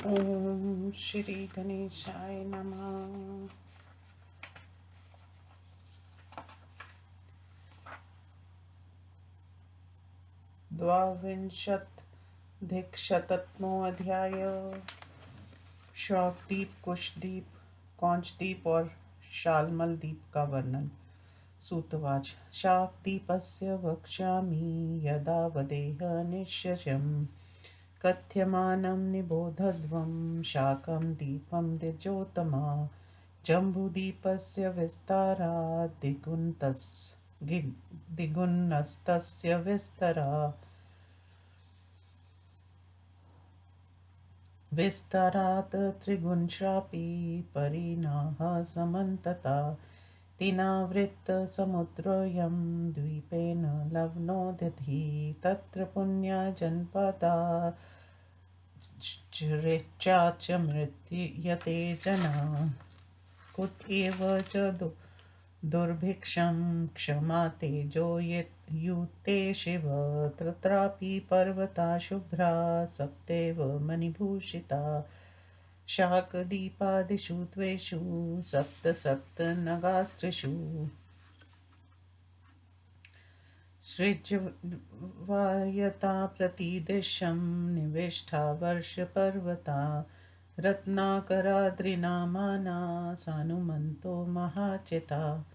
ओम श्री गणेशाय नमः। द्वाविंशत्यधिकशततमोऽध्याय। श्वाकदीप, कुशदीप, कौंचदीप और शालमल दीप का वर्णन। सूतवाच। शाकदीपस्य वक्ष्यामि यदा वदेह निश्चयम् कथ्यमानं निबोधध्वं शाकं दीपं द्विजोत्तमा। जम्बूदीपस्य विस्तारात् द्विगुणस्तस्य विस्तारात् त्रिगुणशापी परिणाः समन्तता। तिनावृत्तसमुद्रोऽयं द्वीपेन लवणोदधि तत्र पुण्या जनपदा च मृत्युयते जना। कुत एव च दुर्भिक्षं क्षमा तेजो युते शिव। तत्रापि पर्वता शुभ्रा सप्तैव मणिभूषिता। शाकदीपादिषु त्वेषु सप्त सप्त नगास्त्रिषु। सृज्यवायता प्रतिदिशं निविष्टा वर्षपर्वता। रत्नाकराद्रिनामाना सानुमन्तो महाचिता।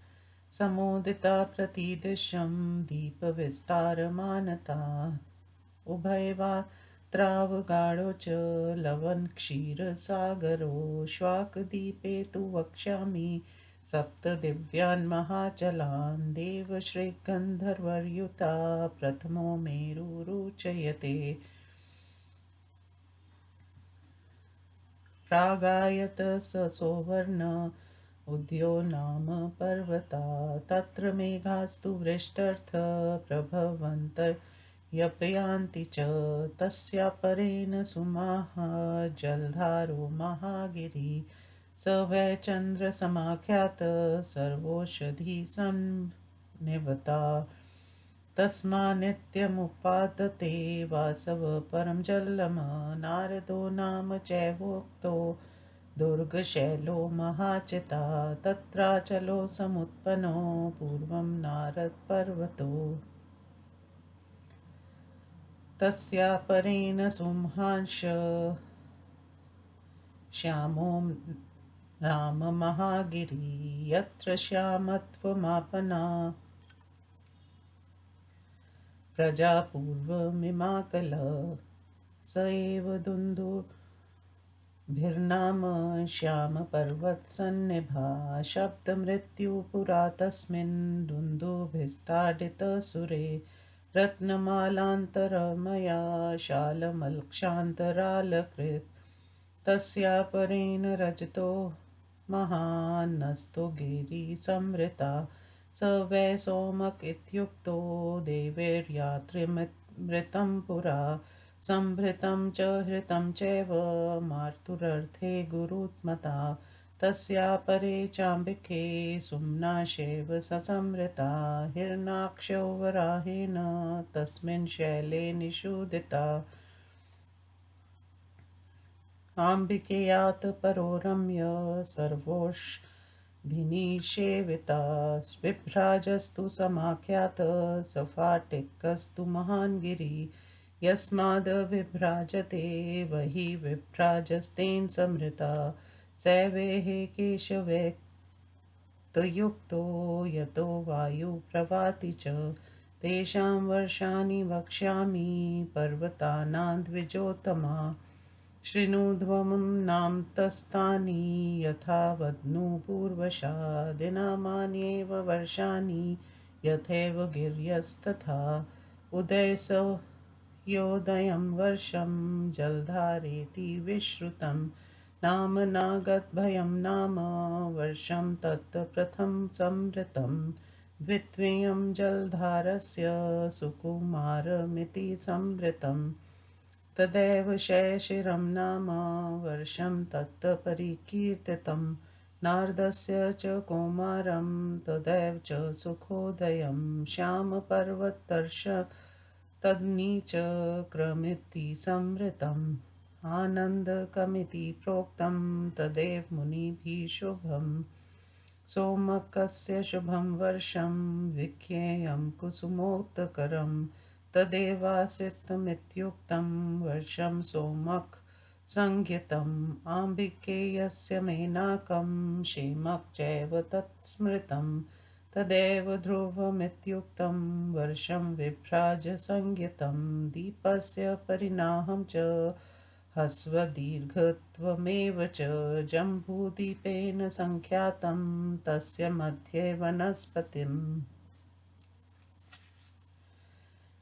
समुदिता प्रतिदिशं दीपविस्तारमानता। उभयवात्रावगाढो च लवणक्षीरसागरो। श्वाकदीपे तु वक्ष्यामि सप्तदिव्यान् महाचलान्। देवश्रीगन्धर्वयुता प्रथमो मेरुरुचयते। प्रागायत स सौवर्ण उद्यो नाम पर्वता। तत्र मेघास्तु वृष्टर्थ प्रभवन्त यपयान्ति च। तस्यापरेण सुमाः जलधारो महागिरि। स वै चन्द्रसमाख्यात सर्वौषधी संनिवता। तस्मान्नित्यमुपादते वासव परं जलम्। नारदो नाम चैवोक्तो दुर्गशैलो महाचिता। तत्राचलो समुत्पन्नो पूर्वं नारदपर्वतो। तस्यापरेण सुमहांश श्यामो नाम महागिरि। यत्र श्यामत्वमापना प्रजा पूर्वमिमाकल। स एव दुन्दुभिर्नाम श्यामपर्वतसन्निभा। शब्दमृत्युपुरा तस्मिन् दुन्दुभिस्ताडितसुरे। रत्नमालान्तरमया शालमलक्षान्तरालकृत्। तस्यापरेण रजतो महान्नस्तो गिरिसंवृता। स वै सोमक इत्युक्तो देवैर्यात्रिमृतं पुरा। संभृतं च हृतं चैव मातुरर्थे गुरुत्मता। तस्यापरे चाम्बिके सुम्नाशैव ससंवृता। हिरण्याक्षो वराहेन तस्मिन् शैले निषूदिता। आम्बिकेयात् परो रम्य सर्वौषधीनिषेविता। विभ्राजस्तु समाख्यात सफाटिकस्तु महान् गिरिः। यस्माद्विभ्राजते वही विभ्राजस्तेन समृता। सैवेह केशवैक्तयुक्तो यतो वायुप्रभाति च। तेषां वर्षाणि वक्ष्यामि पर्वतानां द्विजोत्तमा। शृणुध्वं नाम तस्तानि यथा वदनु पूर्वशा। दिनामान्येव वर्षाणि यथैव गिर्यस्तथा। उदयसह्योदयं वर्षं जलधारेति विश्रुतं। नाम नागद्भयं नाम वर्षं तत् प्रथमं संवृतं। द्वितीयं जलधारस्य सुकुमारमिति संवृतम्। तदैव शैशिरं नाम वर्षं तत् परिकीर्तितं। नारदस्य च कौमारं तदैव च सुखोदयं। श्यामपर्वतर्ष तद्नीच क्रमिति संवृतम्। आनन्दकमिति प्रोक्तं तदेव मुनिभिः शुभम् सोमकस्य शुभं वर्षं विज्ञेयं कुसुमोत्तकरं तदेवासितमित्युक्तं वर्षं सोमक संज्ञितम् आम्बिकेयस्य मेनाकं क्षेमक चैव तत्स्मृतं तदेव ध्रुवमित्युक्तं वर्षं विभ्राजसंज्ञितं दीपस्य परिणामं च ह्रस्वदीर्घत्वमेव च जम्बूद्वीपेन सङ्ख्यातं तस्य मध्ये वनस्पतिम्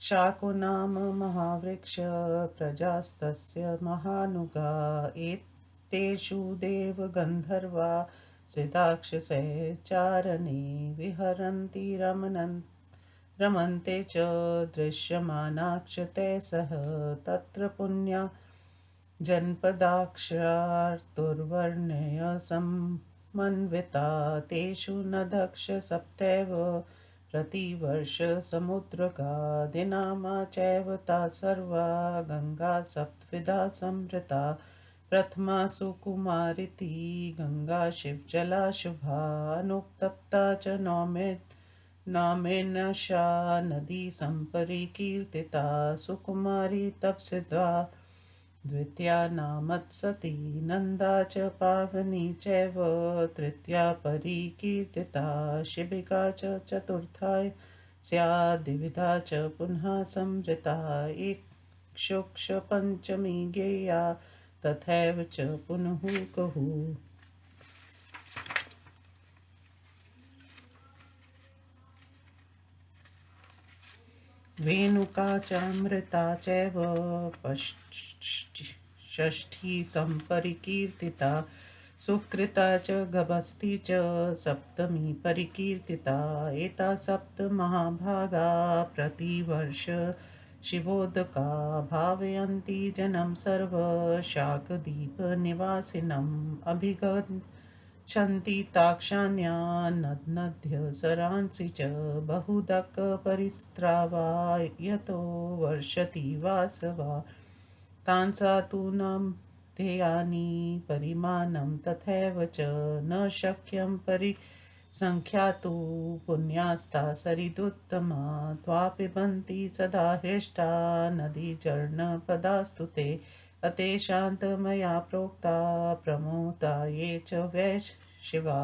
शाको नाम महावृक्ष प्रजास्तस्य महानुगा एतेषु देवगन्धर्वा सिताक्षसे चारणे विहरन्ति रमन्ते च दृश्यमानाक्षते सह तत्र पुण्या जनपदाक्षरार्तुर्वर्ण्य समन्विता तेषु न दक्ष सप्तैव प्रतिवर्ष समुद्रका दिनामा चैव ता सर्वा गङ्गा सप्तविधा संवृता प्रथमा सुकुमारिति गङ्गा शिवजला शुभा अनुक्तप्ता च नामेनशा नदी सम्परिकीर्तिता सुकुमारी तपसिद्धा द्वितीया नामत्सती नन्दा च पावनी चैव तृतीया परिकीर्तिता शिबिका च चतुर्था स्याद्विधा च पुनः संवृता इक्षुक्ष पञ्चमी ज्ञेया तथैव च पुनः कहुः वेणुका चामृता चैव षष्ठी सम्परिकीर्तिता सुकृता च गभस्ति च सप्तमी परिकीर्तिता एता सप्त महाभागा प्रतिवर्ष शिवोदका भावयन्ति जनं सर्व शाकदीपनिवासिनम् अभिगच्छन्ति ताक्षाण्या नद्य सरांसि च बहुदक परिस्रावा यतो वर्षति वासवा तांसा तु न ध्येयानि परिमाणं तथैव च न शक्यं परिसङ्ख्यातु पुण्यास्ता सरिदुत्तमा त्वापिबन्ति सदा हृष्टा नदीजर्णपदास्तु ते अतेषान्तमया प्रोक्ता प्रमोता ये च वै शिवा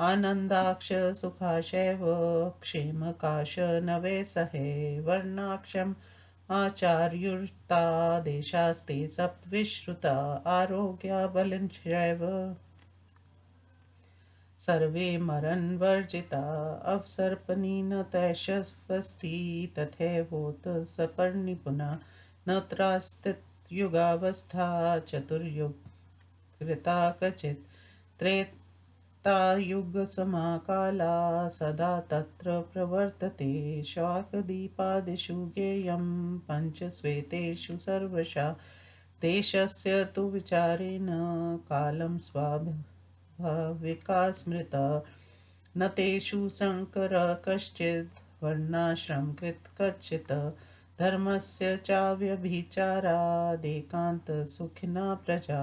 आनन्दाक्ष सुखाशैव क्षेमकाश न वै सहे वर्णाक्षम् आचार्युर्ता देशास्ते सप्तविश्रुता आरोग्या बलिंश्चैव सर्वे मरन्वर्जिता अवसर्पणी न तैशस्वस्ति तथैवोत सपर्णिपुना न त्रास्तियुगावस्था चतुर्युगकृता क्वचित् त्रेतायुगसमाकाला सदा तत्र प्रवर्तते शाकदीपादिषु ज्ञेयं पञ्चस्वेतेषु सर्वशा देशस्य तु विचारेण कालं स्वाभाविका स्मृता न तेषु शङ्करः कश्चिद् वर्णाश्रमकृत् कच्चित् धर्मस्य चाव्यभिचारादेकान्तसुखिना प्रजा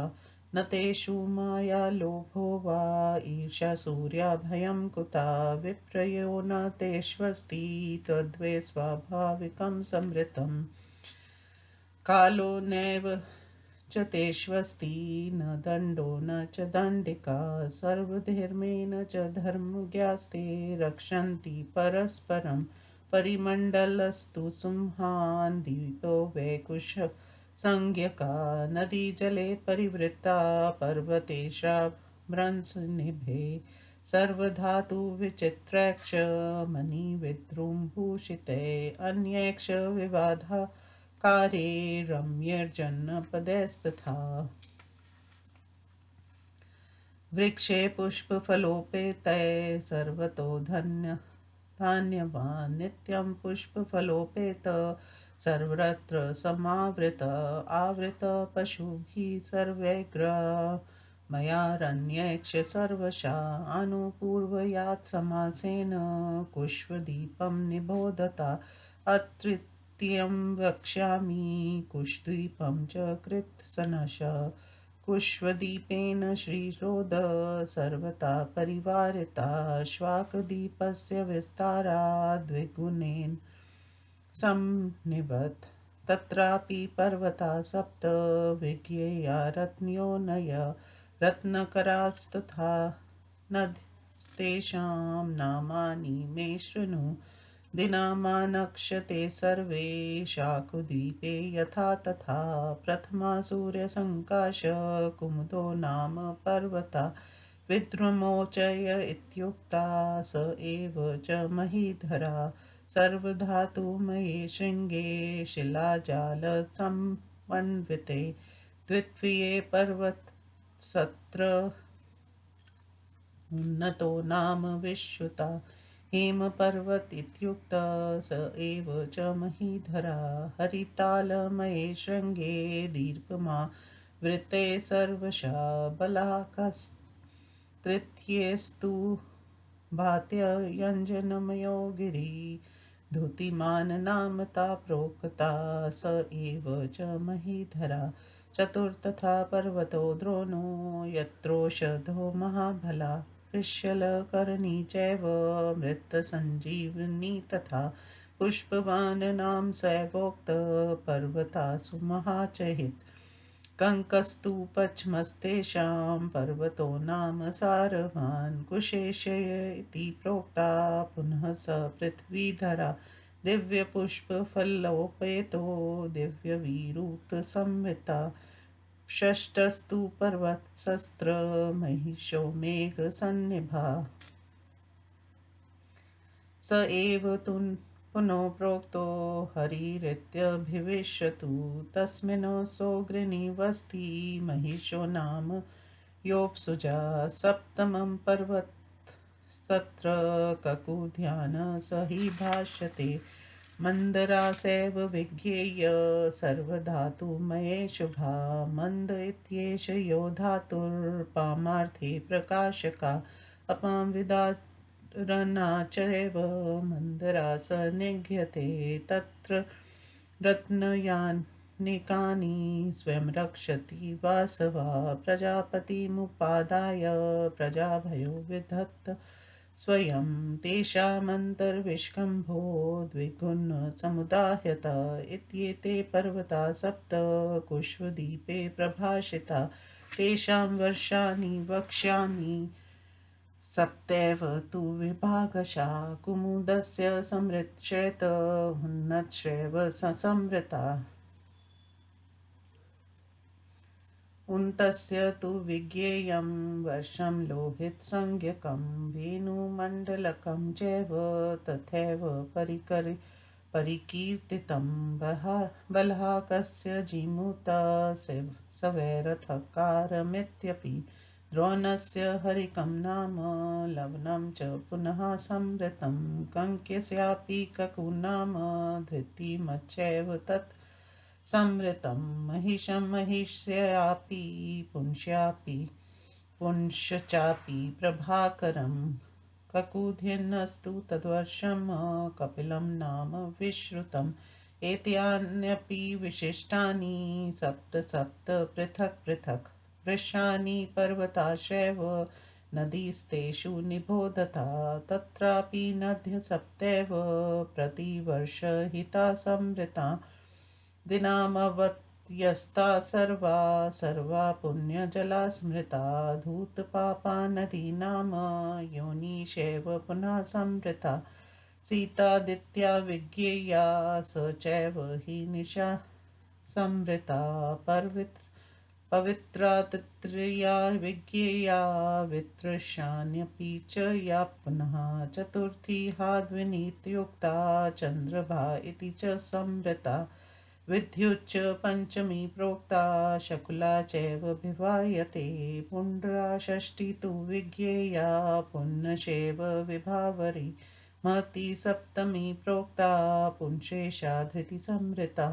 न तेषु मायालोभो वा ईर्ष्या सूर्याभयं कुता विप्रयो न तेष्वस्ति तद्वै स्वाभाविकं संवृतम् कालो नैव च तेष्वस्ति न दण्डो न च दण्डिका सर्वधर्मेण च धर्मज्ञास्ते रक्षन्ति परस्परं परिमण्डलस्तु सुमहान् दीपो वैकुश संज्ञका नदी जले परिवृत्ता पर्वतेशाभ्रंशनिभे सर्वधातु विचित्रैक्ष मणिविद्रुमभूषिते अन्यैक्ष विवाधा कारे रम्यर्जनपदैस्तथा वृक्षे पुष्पफलोपेते सर्वतो धान्यवान् नित्यं पुष्पफलोपेत सर्वत्र समावृत आवृत पशुभिः सर्वैग्र मयारण्यैक्ष सर्वशा अनुपूर्वयात् समासेन कुष्वदीपं निबोधता अत्रि तृतीयं वक्ष्यामि कुशद्वीपं च कृत्सनश कुश्वदीपेन श्रीरोध सर्वथा परिवारिता श्वाकदीपस्य विस्ताराद् द्विगुणेन संनिबध् तत्रापि पर्वता सप्त विज्ञेया रत्न्योनय रत्नकरास्तथा नद्यस्तेषां नामानि मे शृणु दिनामानक्ष्यते सर्वे शाकुद्वीपे यथा तथा प्रथमा सूर्यसङ्काश कुमुदो नाम पर्वता विद्रुमोचय इत्युक्ता स एव च महीधरा सर्वधातुमये शृङ्गे शिलाजालसमन्विते द्वितीये पर्वतसत्र उन्नतो नाम विश्रुता हेमपर्वत इत्युक्तः स एव च महीधरा हरितालमये शृङ्गे दीर्घमा वृत्ते सर्वशः बलाकस्तृतीयेस्तु भात्ययञ्जनमयो गिरि धूतिमान् नामता प्रोक्ता स एव च महीधरा चतुर्थथा पर्वतो द्रोणो यत्रोषधो महाबला ऋष्यलकर्णी चैव मृत्सञ्जीविनी तथा पुष्पवान् नाम सैवोक्त पर्वतासु महाचहित् कङ्कस्तु पच्मस्तेषां पर्वतो नाम सारवान् कुशेशय इति प्रोक्ता पुनः स पृथ्वीधरा दिव्यपुष्पफलोपेतो दिव्यविरुत्संविता षष्ठस्तु पर्वतशस्त्र महिषो मेघसन्निभा स एव पुनः प्रोक्तो हरिरित्यभिविशतु तस्मिन् सौग्रिणीवस्ति महिषो नाम योऽप्सुजा सप्तमं पर्वतस्तत्र ककुध्यान स हि भाष्यते मन्दरासेव विज्ञेय सर्वधातुमये शुभा मन्द इत्येष यो धातुर्पामार्थे प्रकाशका अपां विदा रना चैव मन्दरा स निघ्यते तत्र रत्नयानिकानि स्वयं रक्षति वासवा प्रजापतिमुपादाय प्रजाभयो विधत्त स्वयं तेषामन्तर्विष्कम्भो द्विगुणसमुदाहृत इत्येते पर्वता सप्त कुश्वदीपे प्रभाषिता तेषां वर्षाणि वक्ष्यामि सप्तैव तु विभागशा कुमुदस्य समृच्छेत उन्नच्छैव संवृता उन्तस्य तु विज्ञेयं वर्षं लोहितसंज्ञकं वेणुमण्डलकं चैव तथैव परिकीर्तितं बलहाकस्य जीमूत सवैरथकारमित्यपि द्रोणस्य हरिकं नाम लवनं च पुनः संवृतं कङ्क्यस्यापि ककुनाम धृतिमच्चैव तत् संवृतं महिषं महिष्यापि पुंश्चापि प्रभाकरं ककुध्यन्नस्तु तद्वर्षं कपिलं नाम विश्रुतम् एतान्यपि विशिष्टानि सप्त सप्त पृथक् पृथक् वृषाणि पर्वताश्रैव नदीस्तेषु निबोधता तत्रापि नद्यः सप्तैव प्रतिवर्षहिता संवृता दिनामवत्यस्ता सर्वा पुण्यजला स्मृता धूतपापा नदी नाम योनिषैव पुनः संवृता सीतादित्या विज्ञेया स चैव हि निशा संवृता पवित्रा तत्त्रिया विज्ञेया वितृष्णान्यपि च या पुनः चतुर्थी हाद्विनीत्युक्ता चन्द्रभा इति च संवृता विद्युच्च पञ्चमी प्रोक्ता शकुला चैव विभायते पुण्ड्रा षष्ठी तु विज्ञेया पुण्यशैव विभावरी महती सप्तमी प्रोक्ता पुंसेशा धृति संवृता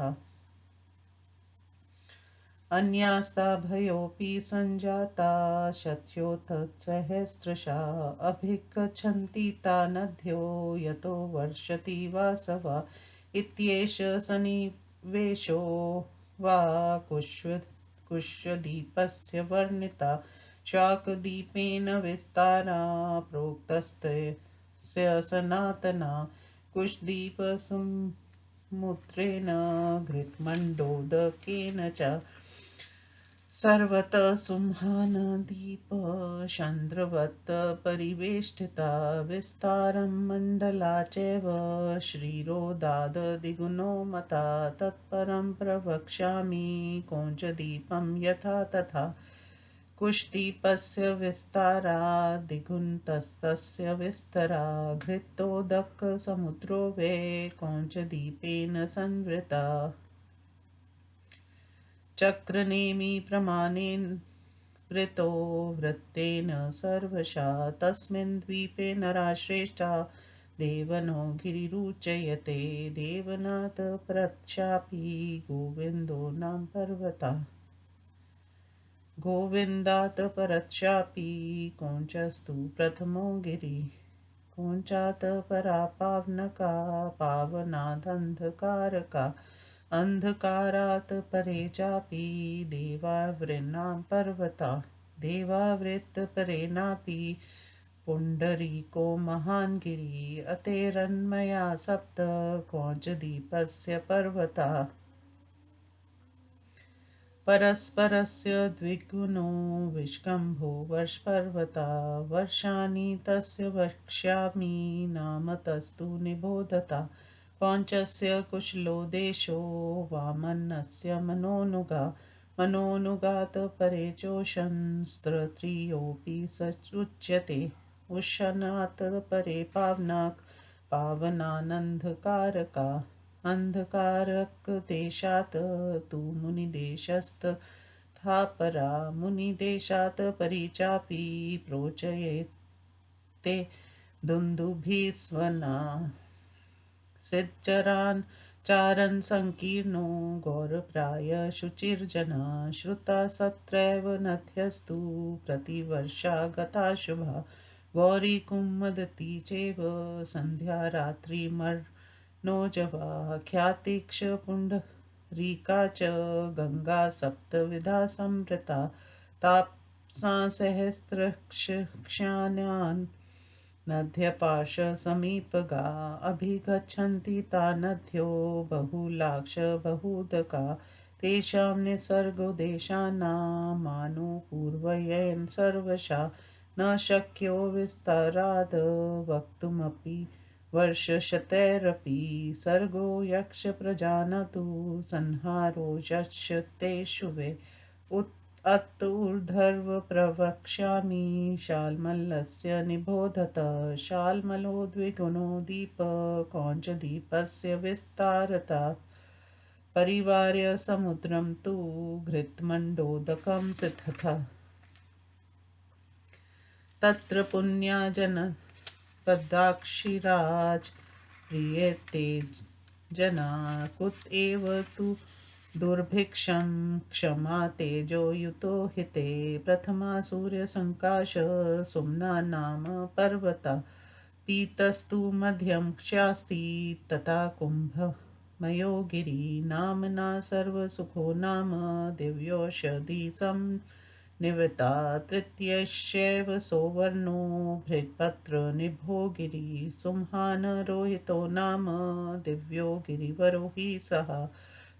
अन्यास्ताभयोऽपि सञ्जाता शत्योतत्सहस्रशा अभिगच्छन्ति ता नद्यो यतो वर्षति वासवा इत्येष सन्निवेशो वा कुशदीपस्य वर्णिता शाकदीपेन विस्तारा प्रोक्तस्य सनातना कुशदीपसमुद्रेण घृतमण्डोदकेन च सर्वतः सुम्हानदीपचन्द्रवत् परिवेष्टिता विस्तारं मण्डला चैव श्रीरोदादधिगुणो मता तत्परं प्रवक्ष्यामि कौञ्चदीपं यथा तथा कुशदीपस्य विस्तारा दिगुन्तस्तस्य विस्तरा घृतोदकसमुद्रो वै कौञ्चदीपेन संवृता चक्रनेमि प्रमाणेन वृतो वृत्तेन सर्वशा तस्मिन् द्वीपे नराश्रेष्ठा देवनो गिरिरुच्यते देवनाथ प्रत्यापि गोविन्दो नाम पर्वता गोविन्दात् परच्चापि कौञ्चस्तु प्रथमो गिरि कौञ्चात् परा पावनका पावनादन्धकारका अन्धकारात् परे चापि देवावृणां पर्वता देवावृत्तपरेणापि पुण्डरीको महान् गिरिः अतेरन्मया सप्त कौञ्चदीपस्य पर्वता परस्परस्य द्विगुणो विष्कम्भो वर्षपर्वता वर्षाणि तस्य वक्ष्यामि नाम तस्तु निबोधता पौञ्चस्य कुशलो देशो वामनस्य मनोनुगात् परे चोषंस्त्रियोऽपि सचुच्यते उशनात् परे पावनानन्धकारका अन्धकारकदेशात् तु मुनिदेशस्तथा परा मुनिदेशात् परि चापि प्रोचयेते दुन्दुभिस्वना सिज्जरान् चारन् संकीर्णो गौरप्राय शुचिर्जना श्रुता सत्रैव नद्यस्तु प्रतिवर्षा गता शुभा गौरी कुम्मदती चैव सन्ध्या रात्रिमर्नोजवा ख्यातिक्ष पुण्डरीका च गङ्गा सप्तविधा संवृता ताप्सा सहस्रक्ष्याणान् नद्यपाशसमीपगा अभिगच्छन्ति ता नद्यो बहुलाक्ष बहुदका तेषां निसर्गो देशानामानुपूर्वयन् सर्वशा न शक्यो विस्तराद् वक्तुमपि वर्षशतैरपि सर्गो यक्ष प्रजानतु संहारो यक्ष तेषु वै अतूर्ध्व प्रवक्ष्यामि शाल्मलस्य निबोधत शाल्मलो द्विगुणो दीप कौञ्चदीपस्य विस्तारता परिवार्य समुद्रं तु घृतमण्डोदकं सिद्धः तत्र पुण्याजनपदाक्षिराज प्रीयते जना कुत एव तु दुर्भिक्षं क्षमा तेजो युतो हिते प्रथमा सूर्यसङ्काश सुम्ना नाम पर्वता पीतस्तु मध्यं क्षास्ति तथा कुम्भमयो गिरि नाम्ना सर्वसुखो नाम दिव्यौषधि निवृत्ता तृतीयश्चैव सौवर्णो भृत्पत्र निभो गिरि सुम्हान रोहितो नाम दिव्यो गिरिवरो हि सः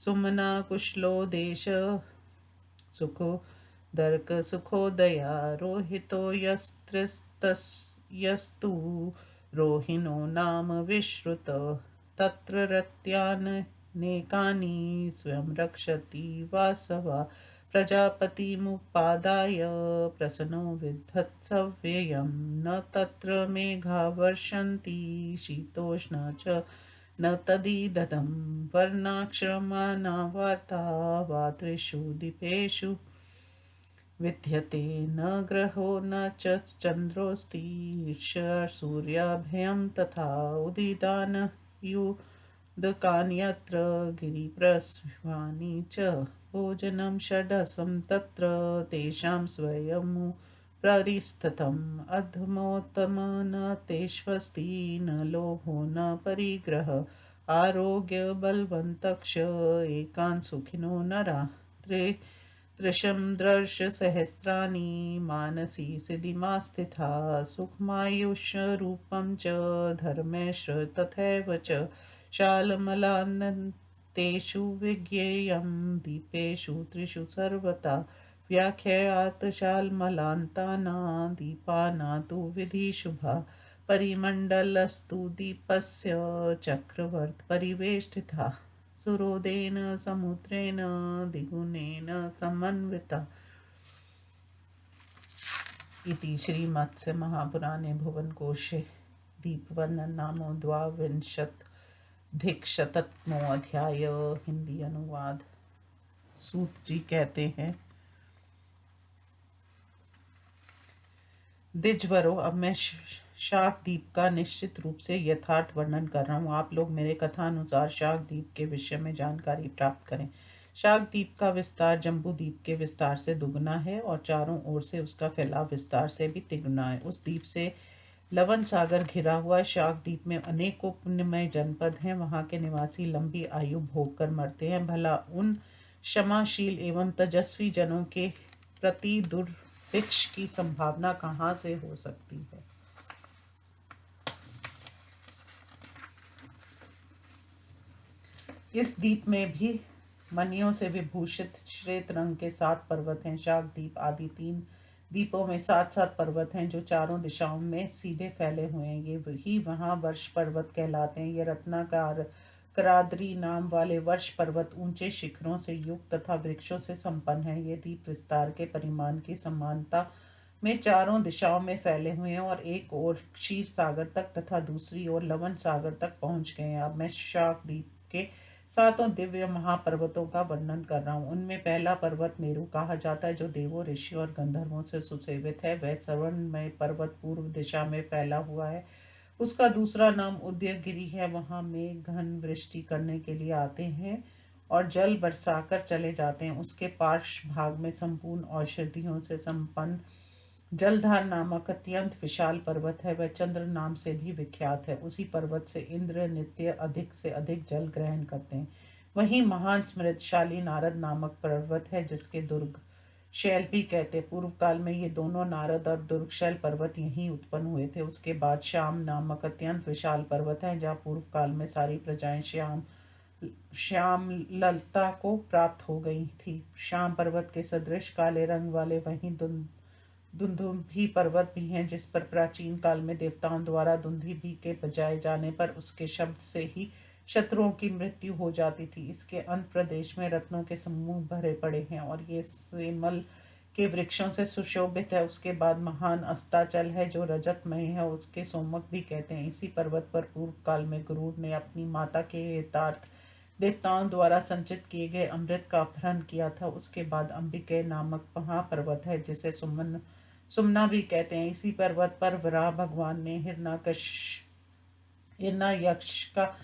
सुमना कुशलो देश सुखो दर्क सुखोदया रोहितो यस्तु रोहिणो नाम विश्रुत तत्र रत्यानेकानि स्वयं रक्षति वासवा प्रजापतिमुपादाय प्रसन्नो विद्धत्सव्ययं न तत्र मेघा वर्षन्ति शीतोष्ण च न तदिदं वर्णाश्रमाना वार्ता वा त्रिषु दीपेषु विद्यते न ग्रहो न च चन्द्रोऽस्ति सूर्याभयं तथा उदितानयुदकान्यत्र गिरिप्रस्वानि च भोजनं षडसं तत्र तेषां स्वयं प्ररिस्थतम् अधमोत्तम न तेष्वस्ति न लोभो न परिग्रह आरोग्य बलवन्तक्ष एकान् सुखिनो नरा त्रिशं दर्श सहस्राणि मानसी सिद्धिमा स्थिता सुखमायुष्यरूपं च धर्मेश तथैव च शालमलानन्तेषु विज्ञेयं दीपेषु त्रिषु सर्वथा व्याख्यात शाल्मलान्ताना दीपाना तु विधि शुभा परिमण्डलस्तु दीपस्य चक्रवर्त परिवेष्टिता सुरोदेन समुद्रेण द्विगुणेन समन्विता। इति श्रीमत्स्य महापुराणे भुवनकोशे दीपवर्णन नामो द्वाविंशत्यधिकशततमो अध्याय। हिंदी अनुवाद। सूत जी कहते हैं, द्विजवरों, अब मैं शाकदीप का निश्चित रूप से यथार्थ वर्णन कर रहा हूँ। आप लोग मेरे कथा अनुसार शाकदीप के विषय में जानकारी प्राप्त करें। शाकदीप का विस्तार जम्बूद्वीप के विस्तार से दुगना है और चारों ओर से उसका फैलाव विस्तार से भी तिगुना है। उस द्वीप से लवण सागर घिरा हुआ है। शाकदीप में अनेकों पुण्यमय जनपद हैं। वहाँ के निवासी लंबी आयु भोग कर मरते हैं। भला उन क्षमाशील एवं तेजस्वी जनों के प्रति दुर्भिक्ष की संभावना कहाँ से हो सकती है। इस द्वीप में भी मणियों से विभूषित श्वेत रंग के 7 पर्वत हैं। शाकदीप आदि 3 द्वीपों में 7-7 पर्वत हैं जो चारों दिशाओं में सीधे फैले हुए हैं। ये वही वहाँ वर्ष पर्वत कहलाते हैं। ये रत्नाकार कराद्री नाम वाले वर्ष पर्वत ऊंचे शिखरों से युक्त तथा वृक्षों से संपन्न है। ये द्वीप विस्तार के परिमाण की समानता में चारों दिशाओं में फैले हुए हैं और एक ओर क्षीर सागर तक तथा दूसरी ओर लवण सागर तक पहुंच गए हैं। अब मैं शाकदीप के 7 दिव्य महापर्वतों का वर्णन कर रहा हूँ। उनमें पहला पर्वत मेरु कहा जाता है, जो देवों, ऋषियों और गंधर्वों से सुसेवित है। वह स्वर्णमय पर्वत पूर्व दिशा में फैला हुआ है। उसका दूसरा नाम उदयगिरि है। वहाँ मेघ घन वृष्टि करने के लिए आते हैं और जल बरसाकर चले जाते हैं। उसके पार्श्व भाग में संपूर्ण औषधियों से संपन्न जलधार नामक अत्यंत विशाल पर्वत है। वह चंद्र नाम से भी विख्यात है। उसी पर्वत से इंद्र नित्य अधिक से अधिक जल ग्रहण करते हैं। वहीं महान स्मृतशाली नारद नामक पर्वत है, जिसके दुर्ग शैल भी कहते। पूर्व काल में ये दोनों नारद और दुर्गशैल पर्वत यहीं उत्पन्न हुए थे। उसके बाद श्याम नामक अत्यंत विशाल पर्वत है, जहाँ पूर्व काल में सारी प्रजाएं श्याम ललता को प्राप्त हो गई थी। श्याम पर्वत के सदृश काले रंग वाले वहीं दुंदुभी पर्वत भी हैं, जिस पर प्राचीन काल में देवताओं द्वारा दुंदुभी के बजाए जाने पर उसके शब्द से ही शत्रुओं की मृत्यु हो जाती थी। इसके अंत प्रदेश में रत्नों के समूह भरे पड़े हैं और ये सेमल के वृक्षों से सुशोभित है। उसके बाद महान अस्ताचल है, जो रजतमय है। उसके सोमक भी कहते हैं। इसी पर्वत पर पूर्व काल में गरुड़ ने अपनी माता के हितार्थ देवताओं द्वारा संचित किए गए अमृत का अपहरण किया था। उसके बाद अंबिके नामक महापर्वत है, जिसे सुमना भी कहते हैं। इसी पर्वत पर वराह भगवान ने हिरण्ययक्ष का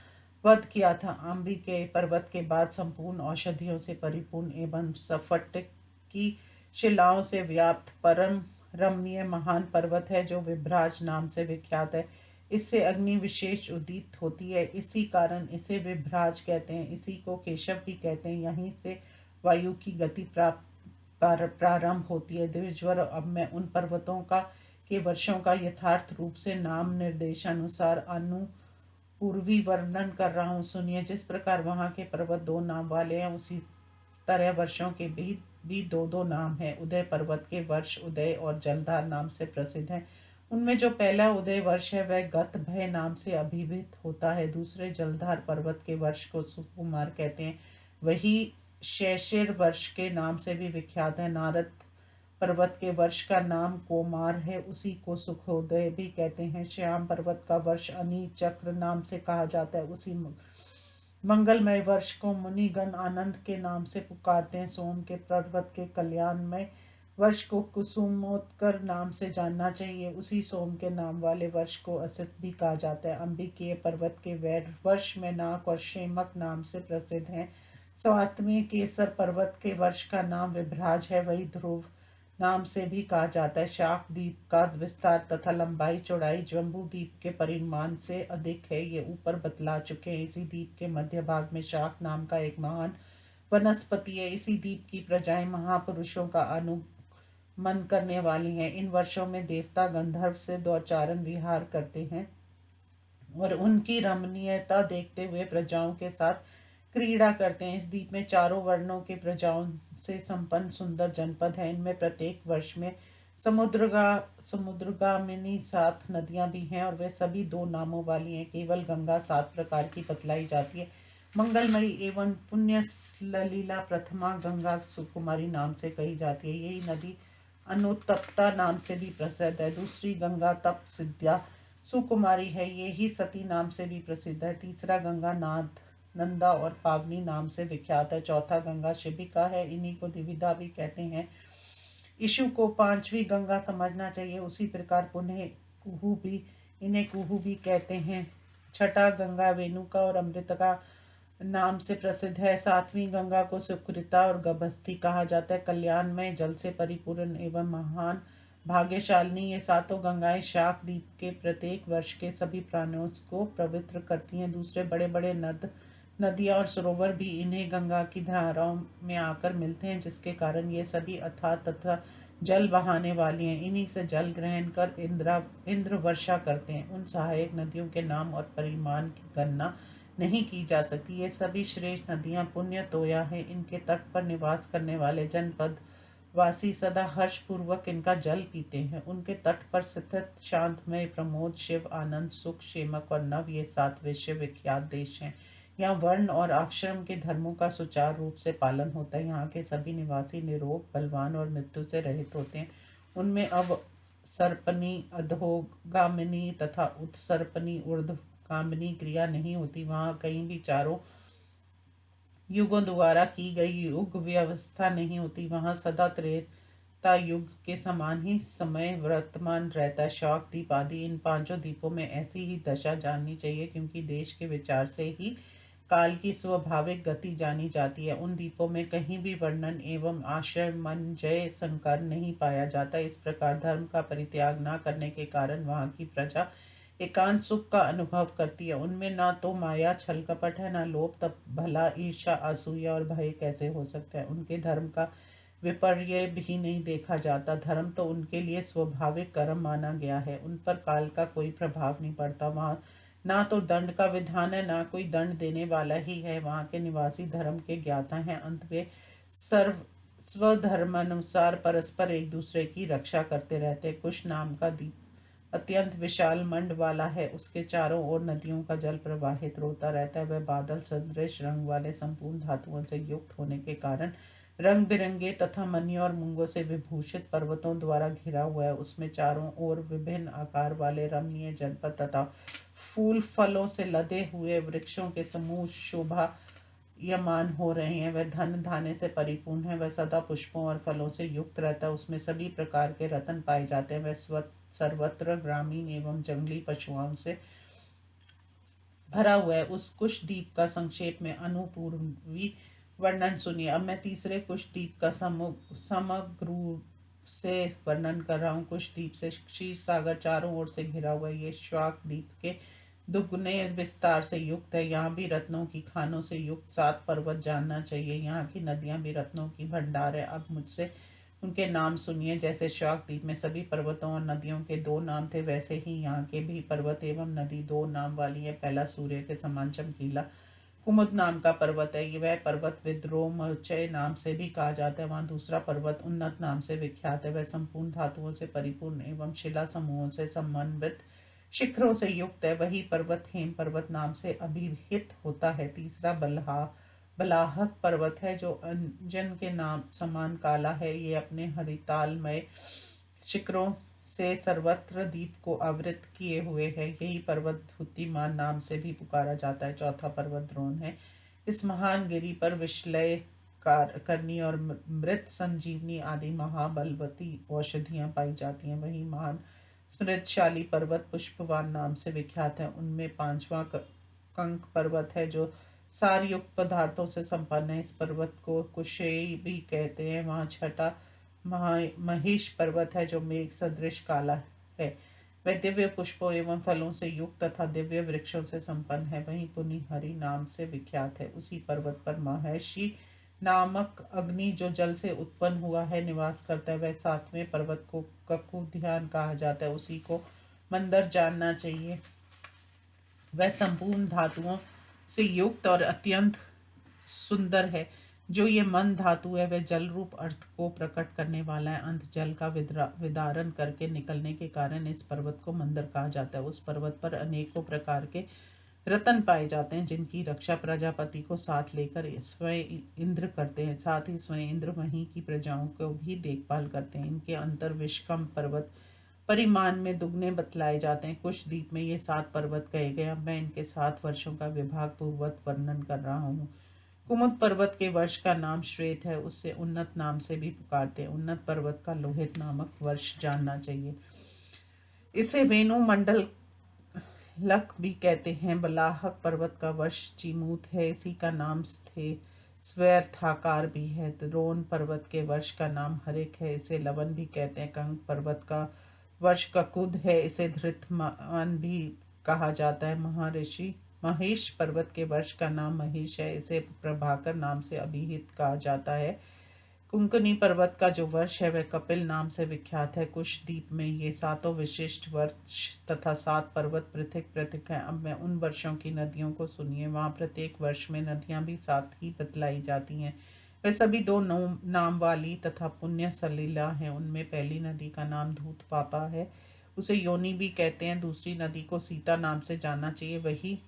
वध किया था। अंबिके पर्वत के बाद संपूर्ण औषधियों से परिपूर्ण एवं स्फटिक की शिलाओं से व्याप्त परम रमणीय महान पर्वत है, जो विभ्राज नाम से विख्यात है। इससे अग्नि विशेष उद्दीप्त होती है, इसी कारण इसे विभ्राज कहते हैं। इसी को केशव भी कहते हैं। यहीं से वायु की गति प्रारंभ होती है। द्विजवर, अब मैं उन पर्वतों का के वर्षों का यथार्थ रूप से नाम निर्देशानुसार पूर्वी वर्णन कर रहा हूँ। सुनिए। जिस प्रकार वहाँ के पर्वत 2 नाम वाले हैं, उसी तरह वर्षों के भी 2-2 नाम हैं। उदय पर्वत के वर्ष उदय और जलधार नाम से प्रसिद्ध हैं। उनमें जो पहला उदय वर्ष है, वह गत भय नाम से अभिहित होता है। दूसरे जलधार पर्वत के वर्ष को सुकुमार कहते हैं। वही शैशिर वर्ष के नाम से भी विख्यात है। नारद पर्वत के वर्ष का नाम कोमार है, उसी को सुखोदय भी कहते हैं। श्याम पर्वत का वर्ष अनी चक्र नाम से कहा जाता है। उसी मंगलमय वर्ष को मुनिगण आनंद के नाम से पुकारते हैं। सोम के पर्वत के कल्याणमय वर्ष को कुसुमोत्कर नाम से जानना चाहिए। उसी सोम के नाम वाले वर्ष को असित भी कहा जाता है। अंबिके पर्वत के वैर वर्ष में नाक और शेमक नाम से प्रसिद्ध हैं। 7वें केसर पर्वत के वर्ष का नाम विभ्राज है। वही ध्रुव नाम से भी कहा जाता है। शाक द्वीप का विस्तार तथा लंबाई चौड़ाई जम्बू द्वीप के परिमाण से अधिक है, ये ऊपर बतला चुके हैं। इसी द्वीप के मध्य भाग में शाक नाम का एक महान वनस्पति है। इसी द्वीप की प्रजाएं महापुरुषों का अनुमन करने वाली हैं। इन वर्षों में देवता गंधर्व से द्वैचारण विहार करते हैं और उनकी रमणीयता देखते हुए प्रजाओं के साथ क्रीड़ा करते हैं। इस द्वीप में चारों वर्णों के प्रजाओं से संपन्न सुंदर जनपद है। इनमें प्रत्येक वर्ष में समुद्रगामिनी 7 नदियां भी हैं और वे सभी 2 नामों वाली हैं। केवल गंगा 7 प्रकार की बतलाई जाती है। मंगलमयी एवं पुण्य ललीला प्रथमा गंगा सुकुमारी नाम से कही जाती है। यही नदी अनुतप्ता नाम से भी प्रसिद्ध है। दूसरी गंगा तप सिद्धा सुकुमारी है, ये ही सती नाम से भी प्रसिद्ध है। तीसरा गंगा नाद नंदा और पावनी नाम से विख्यात है। चौथा गंगा शिविका है, इन्हीं को द्विविधा भी कहते हैं। इशु को 5वीं गंगा समझना चाहिए। उसी प्रकार पुनः कुहू भी, इन्हें कुहू भी कहते हैं। छठा गंगा वेणुका और अमृतका नाम से प्रसिद्ध है। 7वीं गंगा को सुकृता और गभस्ती कहा जाता है। कल्याण में जल से परिपूर्ण एवं महान भाग्यशालिनी ये 7 गंगाएं शाक द्वीप के प्रत्येक वर्ष के सभी प्राणियों को पवित्र करती हैं। दूसरे बड़े बड़े नदियां और सरोवर भी इन्हें गंगा की धाराओं में आकर मिलते हैं, जिसके कारण ये सभी अथाह तथा जल बहाने वाली हैं। इन्हीं से जल ग्रहण कर इंद्र वर्षा करते हैं। उन सहायक नदियों के नाम और परिमाण की गणना नहीं की जा सकती। ये सभी श्रेष्ठ नदियां पुण्य तोया है। इनके तट पर निवास करने वाले जनपद वासी सदा हर्ष पूर्वक इनका जल पीते हैं। उनके तट पर स्थित शांतमय प्रमोद शिव आनंद सुख शेमक और नव ये 7 विश्व विख्यात देश हैं। यहाँ वर्ण और आश्रम के धर्मों का सुचारू रूप से पालन होता है। यहाँ के सभी निवासी निरोग बलवान और मृत्यु से रहित होते हैं। उनमें अब सर्पनी अधोगामिनी तथा उत्सर्पनी ऊर्ध्वगामिनी क्रिया नहीं होती। वहाँ कहीं भी चारों युगों द्वारा की गई युग व्यवस्था नहीं होती। वहाँ सदा त्रेता युग के समान ही समय वर्तमान रहता है। शौक द्वीप आदि इन 5 द्वीपों में ऐसी ही दशा जाननी चाहिए, क्योंकि देश के विचार से ही काल की स्वाभाविक गति जानी जाती है। उन द्वीपों में कहीं भी वर्णन एवं आश्रमंजय संकर नहीं पाया जाता। इस प्रकार धर्म का परित्याग न करने के कारण वहाँ की प्रजा एकांत सुख का अनुभव करती है। उनमें ना तो माया छल कपट है, ना लोभ तप भला ईर्षा असूया और भय कैसे हो सकता है। उनके धर्म का विपर्य भी नहीं देखा जाता। धर्म तो उनके लिए स्वाभाविक कर्म माना गया है, उन पर काल का कोई प्रभाव नहीं पड़ता। वहाँ ना तो दंड का विधान है, ना कोई दंड देने वाला ही है। वहाँ के निवासी धर्म के ज्ञाता हैं। अंत वे सर्व स्वधर्मानुसार परस्पर एक दूसरे की रक्षा करते रहते। कुश नाम का द्वीप अत्यंत विशाल मंड वाला है। उसके चारों ओर नदियों का जल प्रवाहित होता रहता है। वह बादल सदृश रंग वाले संपूर्ण धातुओं से युक्त होने के कारण रंग बिरंगे तथा मणि और मूंगों से विभूषित पर्वतों द्वारा घिरा हुआ है। उसमें चारों ओर विभिन्न आकार वाले रमणीय जनपद तथा फूल फलों से लदे हुए वृक्षों के समूह शोभा यमान हो रहे हैं। वह धन धान्य से परिपूर्ण है। वह सदा पुष्पों और फलों से युक्त रहता है। उसमें सभी प्रकार के रत्न पाए जाते हैं। वह सर्वत्र ग्रामीण एवं जंगली पशुओं से भरा हुआ है। उस कुश द्वीप का संक्षेप में अनुपूर्वी वर्णन सुनिए। अब मैं तीसरे कुश द्वीप का समग्र रूप से वर्णन कर रहा हूँ। कुश द्वीप से क्षीर सागर चारों ओर से घिरा हुआ है। ये श्वाक द्वीप के दुगने विस्तार से युक्त है। यहाँ भी रत्नों की खानों से युक्त 7 पर्वत जानना चाहिए। यहाँ की नदियां भी रत्नों की भंडार है। अब मुझसे उनके नाम सुनिए। जैसे श्वाक द्वीप में सभी पर्वतों और नदियों के 2 नाम थे, वैसे ही यहाँ के भी पर्वत एवं नदी 2 नाम वाली है। पहला सूर्य के समान चमकीला कुमुद नाम का पर्वत है। ये वह पर्वत विद्रोमचय नाम से भी कहा जाता है। वहाँ दूसरा पर्वत उन्नत नाम से विख्यात है। वह संपूर्ण धातुओं से परिपूर्ण एवं शिला समूहों से समन्वित शिखरों से युक्त है। वही पर्वत हेम पर्वत नाम से अभिहित होता है। तीसरा बलाहक पर्वत है, जो अंजन के नाम समान काला है। ये अपने हरितालमय शिखरों से सर्वत्र द्वीप को आवृत किए हुए है। यही पर्वत धुतिमान नाम से भी पुकारा जाता है। चौथा पर्वत द्रोण है। इस महान गिरी पर विश्लय करनी और मृत संजीवनी आदि महाबलवती औषधियां पाई जाती हैं। वही महान स्मृतशाली पर्वत पुष्पवान नाम से विख्यात है। उनमें 5वां कंक पर्वत है, जो सारयुक्त पदार्थों से संपन्न है। इस पर्वत को कुशेई भी कहते हैं। वहाँ छठा महेश पर्वत है जो मेघ सदृश काला है। वह दिव्य पुष्पों एवं फलों से युक्त तथा दिव्य वृक्षों से संपन्न है। वहीं पुनि हरि नाम से विख्यात है। उसी पर्वत पर महर्षि नामक अग्नि जो जल से उत्पन्न हुआ है निवास करता है। वह सातवें पर्वत को ककु ध्यान कहा जाता है। उसी को मंदर जानना चाहिए। वह संपूर्ण धातुओं से युक्त और अत्यंत सुंदर है। जो ये मन धातु है वह जल रूप अर्थ को प्रकट करने वाला है। अंत जल का विदारण करके निकलने के कारण इस पर्वत को मंदर कहा जाता है। उस पर्वत पर अनेकों प्रकार के रत्न पाए जाते हैं जिनकी रक्षा प्रजापति को साथ लेकर स्वयं इंद्र करते हैं। साथ ही स्वयं इंद्र वहीं की प्रजाओं को भी देखभाल करते हैं। इनके अंतर विश्कम पर्वत परिमाण में दुगने बतलाए जाते हैं। कुछ द्वीप में ये 7 पर्वत कहे गए। अब मैं इनके 7 वर्षों का विभाग पूर्वक वर्णन कर रहा हूँ। कुमुद पर्वत के वर्ष का नाम श्वेत है। उससे उन्नत नाम से भी पुकारते हैं। उन्नत पर्वत का लोहित नामक वर्ष जानना चाहिए। इसे वेणु मंडल लक भी कहते हैं। बलाहक पर्वत का वर्ष चिमूत है। इसी का नाम स्थे स्वर्थाकार भी है। द्रोण पर्वत के वर्ष का नाम हरिक है। इसे लवन भी कहते हैं। कंग पर्वत का वर्ष ककुद है। इसे धृतमान भी कहा जाता है। महर्षि महेश पर्वत के वर्ष का नाम महेश है। इसे प्रभाकर नाम से अभिहित कहा जाता है। कुंकनी पर्वत का जो वर्ष है वह कपिल नाम से विख्यात है। कुश द्वीप में ये 7 विशिष्ट वर्ष तथा 7 पर्वत पृथक पृथक हैं। अब मैं उन वर्षों की नदियों को सुनिए। वहाँ प्रत्येक वर्ष में नदियाँ भी 7 ही बतलाई जाती हैं। वे सभी 2 नाम वाली तथा पुण्य सलीला हैं। उनमें पहली नदी का नाम धूत पापा है। उसे योनि भी कहते हैं। दूसरी नदी को सीता नाम से जानना चाहिए। वही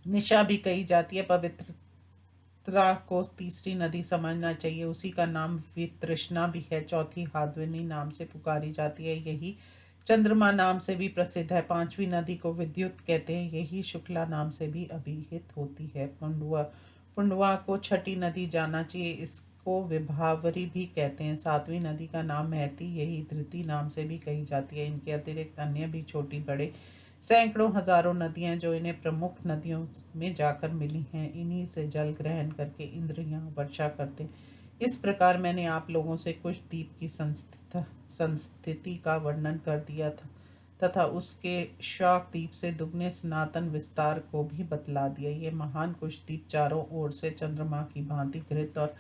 निशा भी कही जाती है। पवित्रता को तीसरी नदी समझना चाहिए। उसी का नाम वितृष्णा भी है। चौथी हाद्विनी नाम से पुकारी जाती है। यही चंद्रमा नाम से भी प्रसिद्ध है। 5वीं नदी को विद्युत कहते हैं। यही शुक्ला नाम से भी अभिहित होती है। पुंडवा को छठी नदी जानना चाहिए। इसको विभावरी भी कहते हैं। 7वीं नदी का नाम महती, यही धृति नाम से भी कही जाती है। इनके अतिरिक्त अन्य भी छोटी बड़े सैकड़ों हजारों नदियां जो इन्हें प्रमुख नदियों में जाकर मिली हैं। इन्हीं से जल ग्रहण करके इंद्र यहाँ वर्षा करते। इस प्रकार मैंने आप लोगों से कुछ द्वीप की संस्थिति का वर्णन कर दिया था तथा उसके शाक द्वीप से दुगने सनातन विस्तार को भी बतला दिया। ये महान कुछ द्वीप चारों ओर से चंद्रमा की भांति घृत और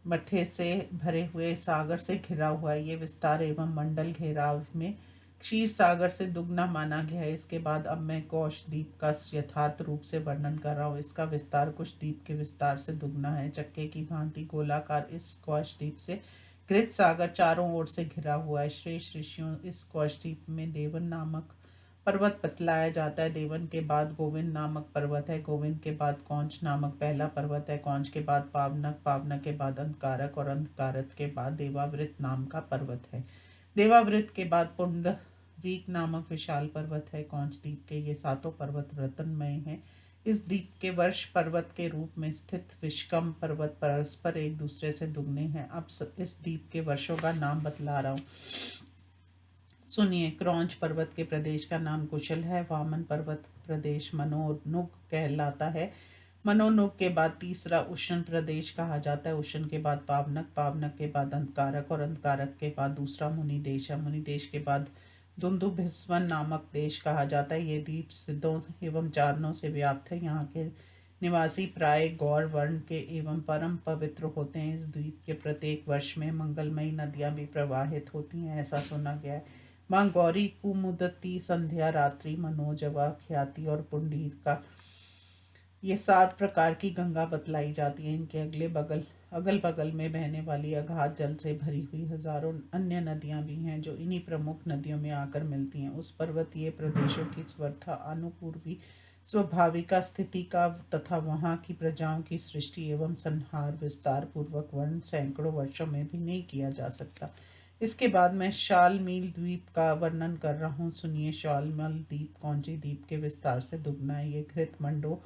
मठे से भरे हुए सागर से घिरा हुआ है। ये विस्तार एवं मंडल घेराव में क्षीर सागर से दुगना माना गया है। इसके बाद अब मैं कौश द्वीप का यथार्थ रूप से वर्णन कर रहा हूँ। इसका विस्तार कुछ द्वीप के विस्तार से दुगना है। चक्के की भांति गोलाकार इस कौश द्वीप से घृत सागर चारों ओर से घिरा हुआ है। श्रेष्ठ ऋषियों इस कौश द्वीप में देवन नामक पर्वत बतलाया जाता है। देवन के बाद गोविंद नामक पर्वत है। गोविंद के बाद कौंच नामक पहला पर्वत है। कौंच के बाद पावनक, पावनक के बाद अंधकारक और अंधकारक के बाद देवावृत नाम का पर्वत है। देवावृत के बाद पुंडरीक नामक विशाल पर्वत है। कौंच द्वीप के ये 7 पर्वत रत्नमय हैं। इस द्वीप के वर्ष पर्वत के रूप में स्थित विश्कम पर्वत परस्पर एक दूसरे से दुगने हैं। अब इस द्वीप के वर्षों का नाम बतला रहा हूँ, सुनिए। क्रौंच पर्वत के प्रदेश का नाम कुशल है। वामन पर्वत प्रदेश मनोनुग कहलाता है। मनोनुग के बाद तीसरा उष्ण प्रदेश कहा जाता है। उष्ण के बाद पावनक, पावनक के बाद अंधकारक और अंधकारक के बाद दूसरा मुनि देश है। मुनि देश के बाद दुंदुभिस्वन नामक देश कहा जाता है। ये द्वीप सिद्धों एवं चारणों से व्याप्त है। यहाँ के निवासी प्राय गौर वर्ण के एवं परम पवित्र होते हैं। इस द्वीप के प्रत्येक वर्ष में मंगलमयी नदियां भी प्रवाहित होती हैं, ऐसा सुना गया है। माँ गौरी, कुमुदती, संध्या, रात्रि, मनोजवा, ख्याति और पुंडीर का ये 7 प्रकार की गंगा बतलाई जाती है। इनके अगल बगल में बहने वाली अगाध जल से भरी हुई हजारों अन्य नदियां भी हैं जो इन्हीं प्रमुख नदियों में आकर मिलती हैं। उस पर्वतीय प्रदेशों की स्वर्था, अनुपूर्वी स्वाभाविका स्थिति का तथा वहाँ की प्रजाओं की सृष्टि एवं संहार विस्तार पूर्वक वर्णन सैकड़ों वर्षों में भी नहीं किया जा सकता। इसके बाद मैं शालमील द्वीप का वर्णन कर रहा हूँ, सुनिए। शालमल द्वीप कौंची द्वीप के विस्तार से दुगना है। ये घृत मंडो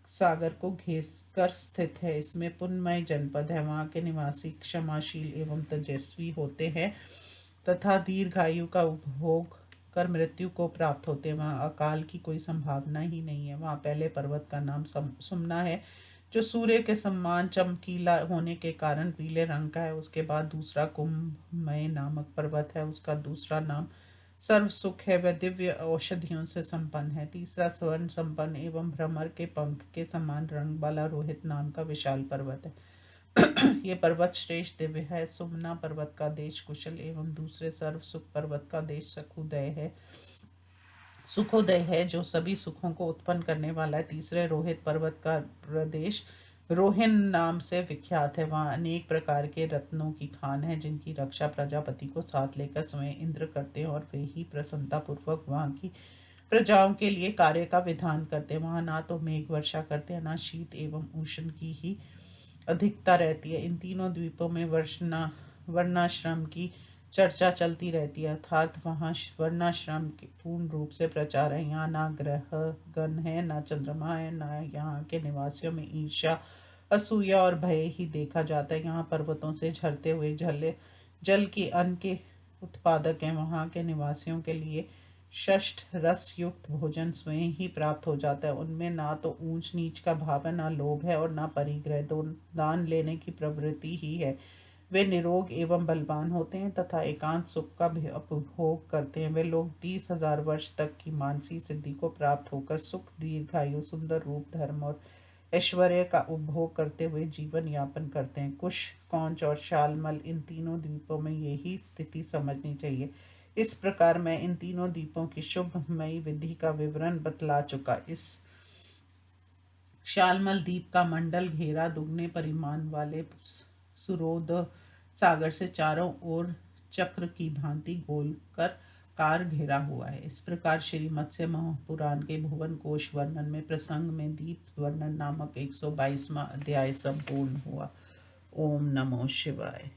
सागर को घेर कर स्थित है। इसमें पुण्यमय जनपद है। वहाँ के निवासी क्षमाशील एवं तेजस्वी होते हैं तथा दीर्घायु का उपभोग कर मृत्यु को प्राप्त होते हैं। वहाँ अकाल की कोई संभावना ही नहीं है। वहाँ पहले पर्वत का नाम सुमना है जो सूर्य के समान चमकीला होने के कारण पीले रंग का है। उसके बाद दूसरा कुंभमय नामक पर्वत है, उसका दूसरा नाम सर्व सुख है, वह दिव्य औषधियों से संपन्न है। तीसरा स्वर्ण संपन्न एवं भ्रमर के पंख के समान रंग वाला रोहित नाम का विशाल पर्वत है। ये पर्वत श्रेष्ठ दिव्य है। सुमना पर्वत का देश कुशल एवं दूसरे सर्व सुख पर्वत का देश सुखोदय है, जो सभी सुखों को उत्पन्न करने वाला है। तीसरे रोहित पर्वत का प्रदेश रोहिन नाम से विख्यात है। वहाँ अनेक प्रकार के रत्नों की खान है, जिनकी रक्षा प्रजापति को साथ लेकर स्वयं इंद्र करते हैं, और वे ही प्रसन्नता पूर्वक वहाँ की प्रजाओं के लिए कार्य का विधान करते हैं। वहाँ ना तो मेघ वर्षा करते हैं, ना शीत एवं उष्ण की ही अधिकता रहती है। इन तीनों द्वीपों में वर्णाश्रम की चर्चा चलती रहती है, अर्थात वहाँ वर्णाश्रम के पूर्ण रूप से प्रचार है। यहाँ ना ग्रह गण है, ना चंद्रमा है, ना यहाँ के निवासियों में ईर्ष्या, असूया और भय ही देखा जाता है। यहाँ पर्वतों से झरते हुए जल की अन्न के उत्पादक हैं। वहाँ के निवासियों के लिए षष्ठ रस युक्त भोजन स्वयं ही प्राप्त हो जाता है। उनमें ना तो ऊंच नीच का भाव है, ना लोभ है, और ना परिग्रह। दान लेने की प्रवृत्ति ही है। वे निरोग एवं बलवान होते हैं तथा एकांत सुख का भी उपभोग करते हैं। वे लोग 30,000 वर्ष तक की मानसिक सिद्धि को प्राप्त होकर सुख, दीर्घायु, सुंदर रूप, धर्म और ऐश्वर्य का उपभोग करते हुए जीवन यापन करते हैं। कुश, कौंच और शालमल, इन तीनों द्वीपों में यही स्थिति समझनी चाहिए। इस प्रकार मैं इन तीनों द्वीपों की शुभमयी विधि का विवरण बतला चुका। इस शालमल द्वीप का मंडल घेरा दुगने परिमाण वाले सुरोध सागर से चारों ओर चक्र की भांति गोल कर कार घेरा हुआ है। इस प्रकार श्री मत्स्य महापुराण के भुवन कोश वर्णन में प्रसंग में दीप वर्णन नामक 122वां अध्याय संपूर्ण हुआ। ओम नमो शिवाय।